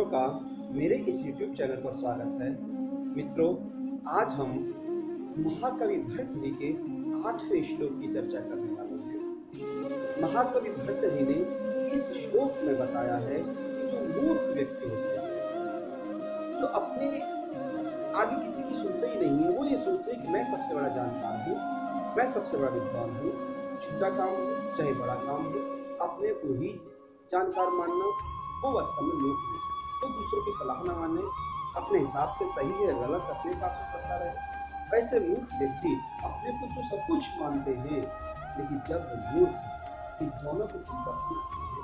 मित्रों का मेरे इस YouTube चैनल पर स्वागत है। मित्रों, आज हम महाकवि भर्तृहरि के 8वें श्लोक की चर्चा करने वाले हैं। महाकवि भर्तृहरि ने इस श्लोक में बताया है कि जो मूर्ख व्यक्ति होते हैं, जो अपने आगे किसी की सुनते ही नहीं है, वो ये सोचते हैं कि मैं सबसे बड़ा जानकार हूँ, मैं सबसे बड़ा विद्वान हूँ, छोटा काम हो चाहे बड़ा काम हो, अपने को ही जानकार मानना, वो वास्तव में मूर्ख है। तो दूसरों की सलाह न माने, अपने हिसाब से सही है गलत अपने हिसाब से करता रहे। वैसे मूर्ख व्यक्ति अपने को जो सब कुछ मानते हैं, लेकिन जब वो मूर्ख विद्वानों के संपर्क में आते हैं,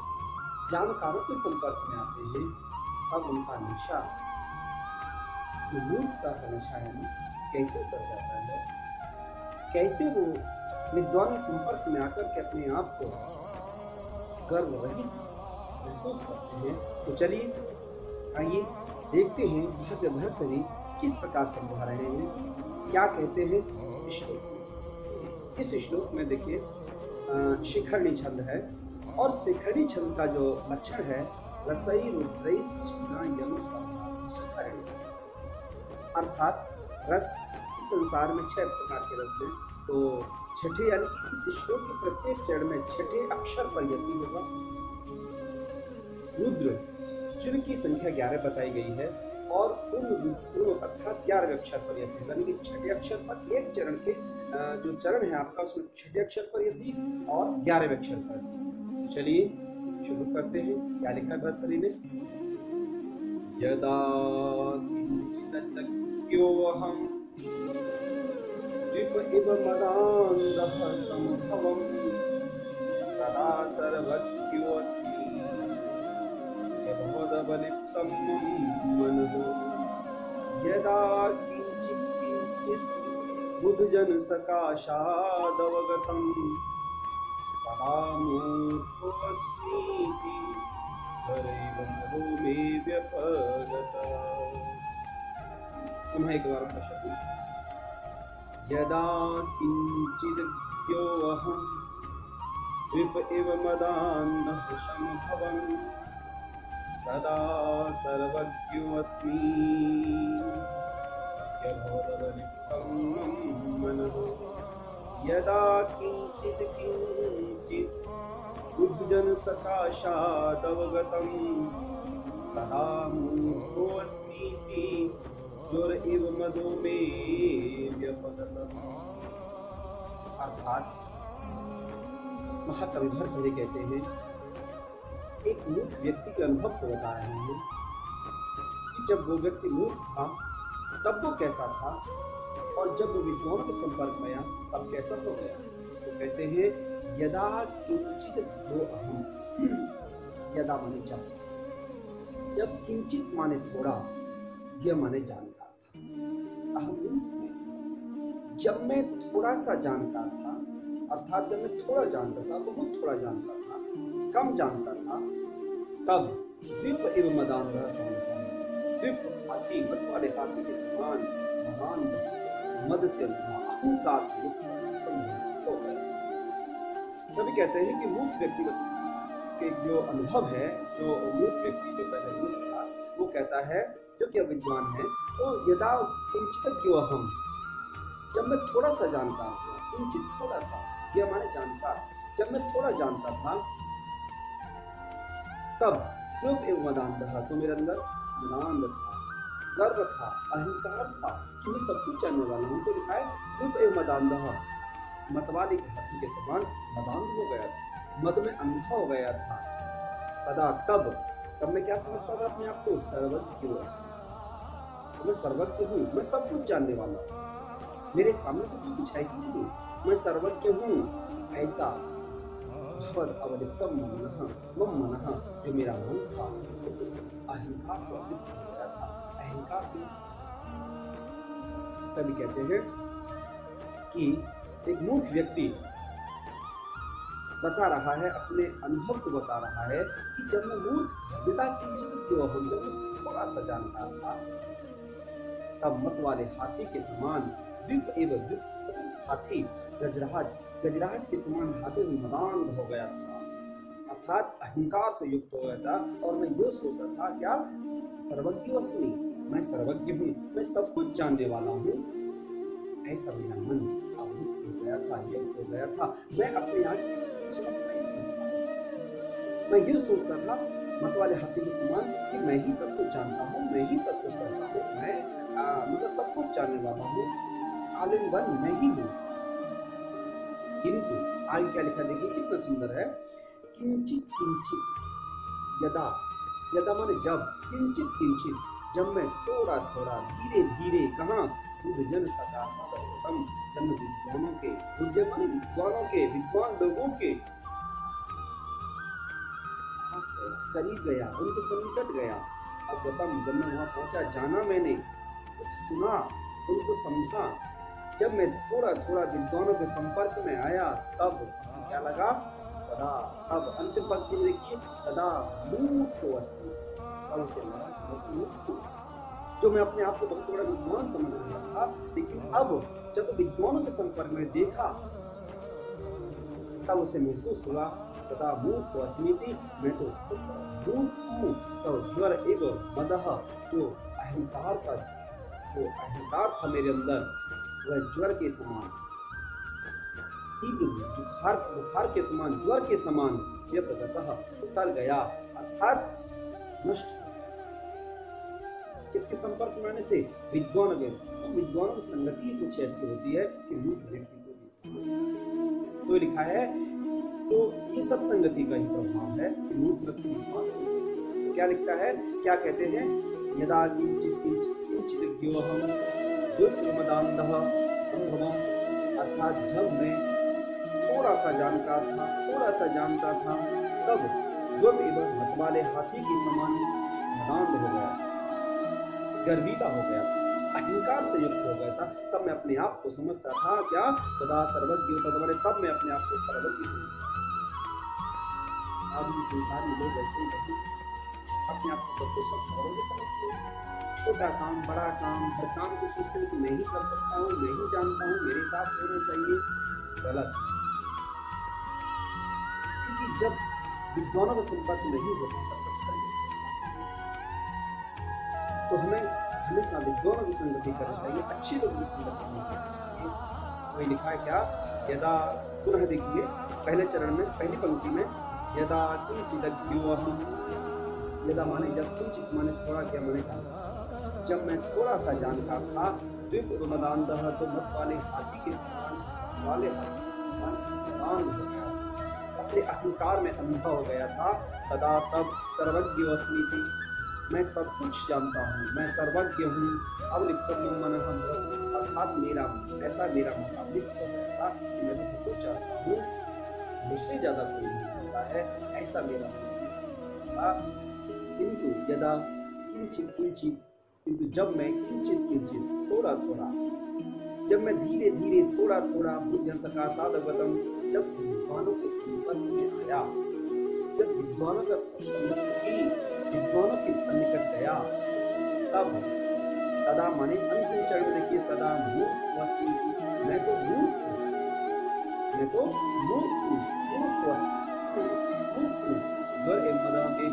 जानकारों के संपर्क में आते हैं, तब उनका नशा, जो मूर्खता का नशा है ना, कैसे उतर जाता है, कैसे वो विद्वान के संपर्क में आकर के अपने आप को गर्व रहित महसूस करते हैं। तो चलिए आइए देखते हैं महाकवि भर्तृहरि किस प्रकार समझा रहे हैं, क्या कहते हैं इस श्लोक में। इस श्लोक में देखिए शिखरणी छंद है, और शिखरणी छंद का जो लक्षण है रसई रुद्रई शिखरणी, अर्थात रस। इस संसार में 6 प्रकार के रस हैं, तो छठे यानी इस श्लोक के प्रत्येक चरण में 6ठे अक्षर पर यति होगा। रुद्र जिनकी संख्या 11 बताई गई है, और उन अर्थात 11 अक्षर पर यति, यानी कि 6ठे अक्षर पर एक चरण के जो चरण है आपका, उसमें 6ठे अक्षर पर यति और 11वें अक्षर पर। चलिए शुरू करते हैं। क्या लिखा है भर्तृहरि ने? यदा किंचित् चक्योऽहं द्वीप इव मदान्धः सम्भवम् तदा सर्वज्ञोऽस्मि यद्वदबलिप्तं मनः। यदा किंचित् बुद्धजन सकाशादवगतं तदा मूर्खोऽस्मीति स्वरैव मदो मे व्यपगतः। पुनः एक बार पश्यतु। यदा किंचिदज्ञोऽहं द्वीप इव मदान्धः सम्भवम् तदा सर्वज्ञोऽस्मि यद्वदबलिप्तं मनः। यदा किंचित् बुद्धजन सकाशादवगतं तदा मूर्खोऽस्मीति ज्वर इव मदो मे व्यपगतः। अर्थात महाकवि भर्तृहरि कहते हैं, एक मूर्ख व्यक्ति के अनुभव को बता रहे हैं कि जब वो व्यक्ति मूर्ख था तब वो कैसा था, और जब वो विद्वानों के संपर्क में आया तब कैसा हो गया। तो कहते हैं यदा किंचित वो अहम, यदा माने जब किंचित माने थोड़ा, यह माने जानकार था। अहम मीन्स मैं, जब मैं थोड़ा सा जानकार था, अर्थात जब मैं थोड़ा जानता था, बहुत थोड़ा जानता था, कम जानता था, तब द्वीप एवं मदान्धः सम्भवम्, द्वीप हाथी, मद वाले हाथी के समान, मदान्ध मद से अहंकार से युक्त संभव हो गया। सभी कहते हैं कि मूर्ख व्यक्ति के जो अनुभव है, जो मूर्ख व्यक्ति जो पहले मूर्ख था, वो कहता है, जो कि विद्वान है, तो यदा किंचित क्यों हम, जब मैं थोड़ा सा जानकार था, किंचित थोड़ा सा, यह माने जानकार, जब मैं थोड़ा जानता था, तब द्वीप एवं मदान्धः, तो मेरे अंदर मदान्ध था, गर्व था, अहंकार था कि मैं सब कुछ जानने वाला हूँ। तो लिखा है द्वीप एवं मदान्धः, मतवाले के हाथी के समान मदान्ध हो गया था, मद में अंधा हो गया था। तदा तब मैं क्या समझता था अपने आप को? सर्वज्ञ अस्मि, मैं सर्वज्ञ हूँ, मैं सब कुछ जानने वाला हूँ, मेरे सामने तो कुछ है ही नहीं, मैं सर्वज्ञ हूँ। ऐसा भवद अवलिप्तं मनः, जो मेरा मन था वो इस अहंकार से अवलिप्त हो गया था, अहंकार से। तभी कहते हैं कि एक मूर्ख व्यक्ति बता रहा है, अपने अनुभव को बता रहा है कि जब मैं मूर्ख था, यदा किंचित क्यों हम, जब मैं थोड़ा सा जानकार था, तब मत वाले हाथी के समान, द्वीप एवं द्वीप हाथी, गजराज के समान हाथी में मदान्ध हो गया था, अर्थात अहंकार से युक्त हो गया था और मैं ये सोचता था क्या सर्वज्ञ अस्मि, मैं सर्वज्ञ हूँ, मैं सब कुछ जानने वाला हूँ। ऐसा मेरा मन आवृत्त हो गया था, युक्त हो गया था। मैं अपने आप को समझता ही नहीं था। मैं ये सोचता था मत वाले हाथी के समान कि मैं ही सब कुछ जानता हूँ, मैं ही सब कुछ करता हूँ, मैं मतलब सब कुछ जानने वाला हूँ, ऑल इन वन मैं ही हूँ। किंतु आगे क्या लिखा देखिए कितना सुंदर है। किंचित किंचित यदा, यदा माने जब, किंचित किंचित जब मैं थोड़ा थोड़ा धीरे धीरे कहाँ बुद्धजन सदा साधकम, जब मैं विद्वानों के, बुद्धजन माने विद्वानों के, विद्वान लोगों के पास गया, करीब गया, उनके सन्निकट गया। अवगतम जब मैं वहां पहुंचा, जाना मैंने, कुछ सुना, उनको समझा, जब मैं थोड़ा थोड़ा विद्वानों के संपर्क में आया तब क्या लगा, तदा, अब अंतिम पंक्ति में देखिए, तदा मूढ़ो अस्मि, तब उसे लगा मूढ़ हूं। जो मैं अपने आप को बहुत बड़ा विद्वान समझ रहा था, लेकिन अब जब विद्वानों के संपर्क में देखा तब उसे महसूस हुआ तदा मूढ़ो अस्मीति, मैं तो मूढ़ हूँ। तो ज्वर एवं मदह, जो अहंकार का, जो अहंकार था मेरे अंदर, वह ज्वर के समान, तीव्र बुखार, बुखार के समान, ज्वर के समान व्यपगतः उतर गया, अर्थात नष्ट। इसके संपर्क में आने से विद्वान के, तो विद्वानों की संगति कुछ ऐसी होती है कि मूर्ख व्यक्ति को, तो लिखा है, तो ये सत्संगति का ही प्रभाव है कि मूर्ख व्यक्ति विद्वान। तो क्या लिखता है, क्या कहते हैं, यदा किंचित किंचित ज्ञोहम द्युत्तमदान्धः संभवम, अर्थात जब मैं थोड़ा सा जानता था, थोड़ा सा जानता था, तब मत वाले हाथी के समान मदान्ध हो गया, गर्वीला हो गया, अहंकार से युक्त हो गया था। तब मैं अपने आप को समझता था क्या, तदा सर्वज्ञ, तब मैं अपने आप को सर्वज्ञ समझता। आज भी संसार में लोग ऐसे ही नहीं, अपने आप को सब कुछ सर्वज्ञ समझते हैं। छोटा काम, बड़ा काम, हर काम को सोचते हैं कि मैं ही कर सकता हूँ, मैं ही जानता हूँ, मेरे हिसाब से होना चाहिए। गलत। क्योंकि जब विद्वानों का संपर्क नहीं होता तब तो हमें हमेशा विद्वानों की संगति करनी चाहिए, अच्छे लोगों की संगति करनी चाहिए। वही लिखा है क्या, यदा, पुनः देखिए पहले चरण में, पहली पंक्ति में, यदा किंचिदज्ञोऽहम्, यदा माने जब, किंचित माने थोड़ा, क्या माने जानता, जब मैं थोड़ा सा जानता था, द्विपदमदान्धः, तो मत वाले हाथी के समान, वाले हाथी के समान हो गया, अपने अहंकार में अंधा हो गया था। तदा तब सर्वज्ञ अस्मीति, मैं सब कुछ जानता हूँ, मैं सर्वज्ञ हूँ। अब अर्थात मेरा ऐसा मेरा मुताबिक हो गया था कि मैं सब कुछ जानता हूँ, मुझसे ज्यादा कोई नहीं जानता है, ऐसा मेरा था। किंतु यदा किंचित किंचित, किंतु जब मैं किंचित किंचित थोड़ा थोड़ा, जब मैं धीरे धीरे थोड़ा थोड़ा बुद्धि सका साधवतम, जब विद्वानों के संपर्क में आया, जब विद्वानों का विद्वानों के सन्निकट गया, तब तदा माने अंतिम चरण में देखिए, तदा मूढ़ अस्मि, मैं तो मूढ़ हूँ, मैं तो मूढ़ हूँ, मूढ़ हूँ। ज्वर एवं मद में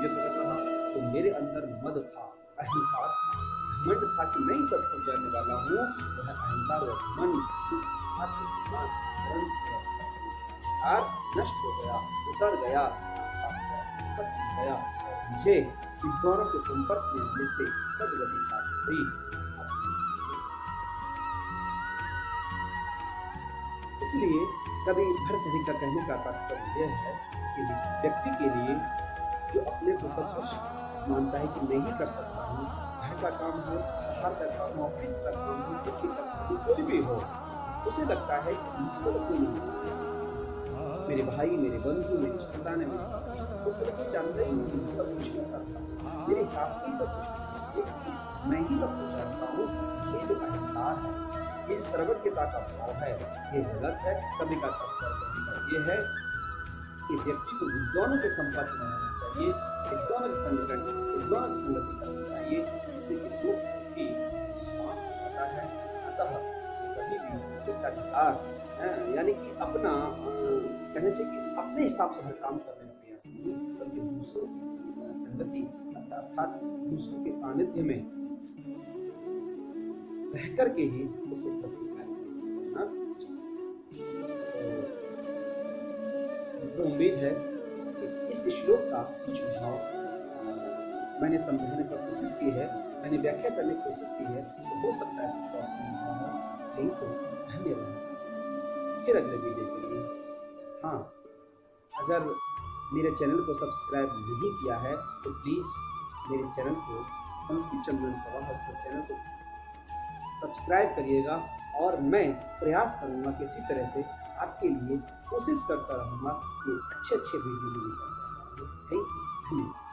जो मेरे अंदर मद था, अहंकार था, घमंड था कि मैं ही सब कुछ जानने वाला हूँ, वह अहंकार और घमंड नष्ट हो गया, उतर गया, गया। मुझे विद्वानों के संपर्क में आने से सद्गति प्राप्त हुई। इसलिए कभी भर्तृहरि का कहने का तात्पर्य यह है कि व्यक्ति के लिए जो अपने को सब कुछ मानता है कि मैं ही कर सकता हूँ, घर का काम हो, बाहर का काम हो, ऑफिस का काम हो, खेती का काम हो, कोई भी हो, उसे लगता है कि मुझसे तो कोई नहीं, मेरे भाई, मेरे बंधु, मेरे रिश्तेदार है, वो सब कुछ जानते ही नहीं, सब कुछ नहीं जानता, मेरे हिसाब से ही सब कुछ, मैं ही सब कुछ जानता हूँ। ये जो अहंकार है, ये सर्वज्ञता का भाव है, ये गलत है। कभी का तात्पर्य ये है कि व्यक्ति को विद्वानों के संपर्क में रहना चाहिए, विद्वानों की संगति करनी चाहिए, जिससे कि वो भी होता है। अतः इसे कभी भी अधिकार, यानी कि अपना कहना चाहिए कि अपने हिसाब से हर काम करने में प्रयास नहीं, बल्कि दूसरों की संगति अर्थात दूसरों के सानिध्य में रह करके ही उसे प्रतिकार करना चाहिए। तो उम्मीद है कि इस श्लोक का कुछ भाव मैंने समझाने की कोशिश की है, मैंने व्याख्या करने की कोशिश की है, तो हो सकता है कुछ भाव समझ में आया हो। यही तो धन्यवाद। फिर अगले वीडियो के लिए। हाँ, अगर मेरे चैनल को सब्सक्राइब नहीं किया है तो प्लीज़ मेरे चैनल को संस्कृत चंदन प्रवाह चैनल को सब्सक्राइब करिएगा, और मैं प्रयास करूँगा कि इसी तरह से आपके लिए कोशिश करता रहूँगा कि अच्छे वीडियो मिलकर। थैंक यू, धन्यवाद।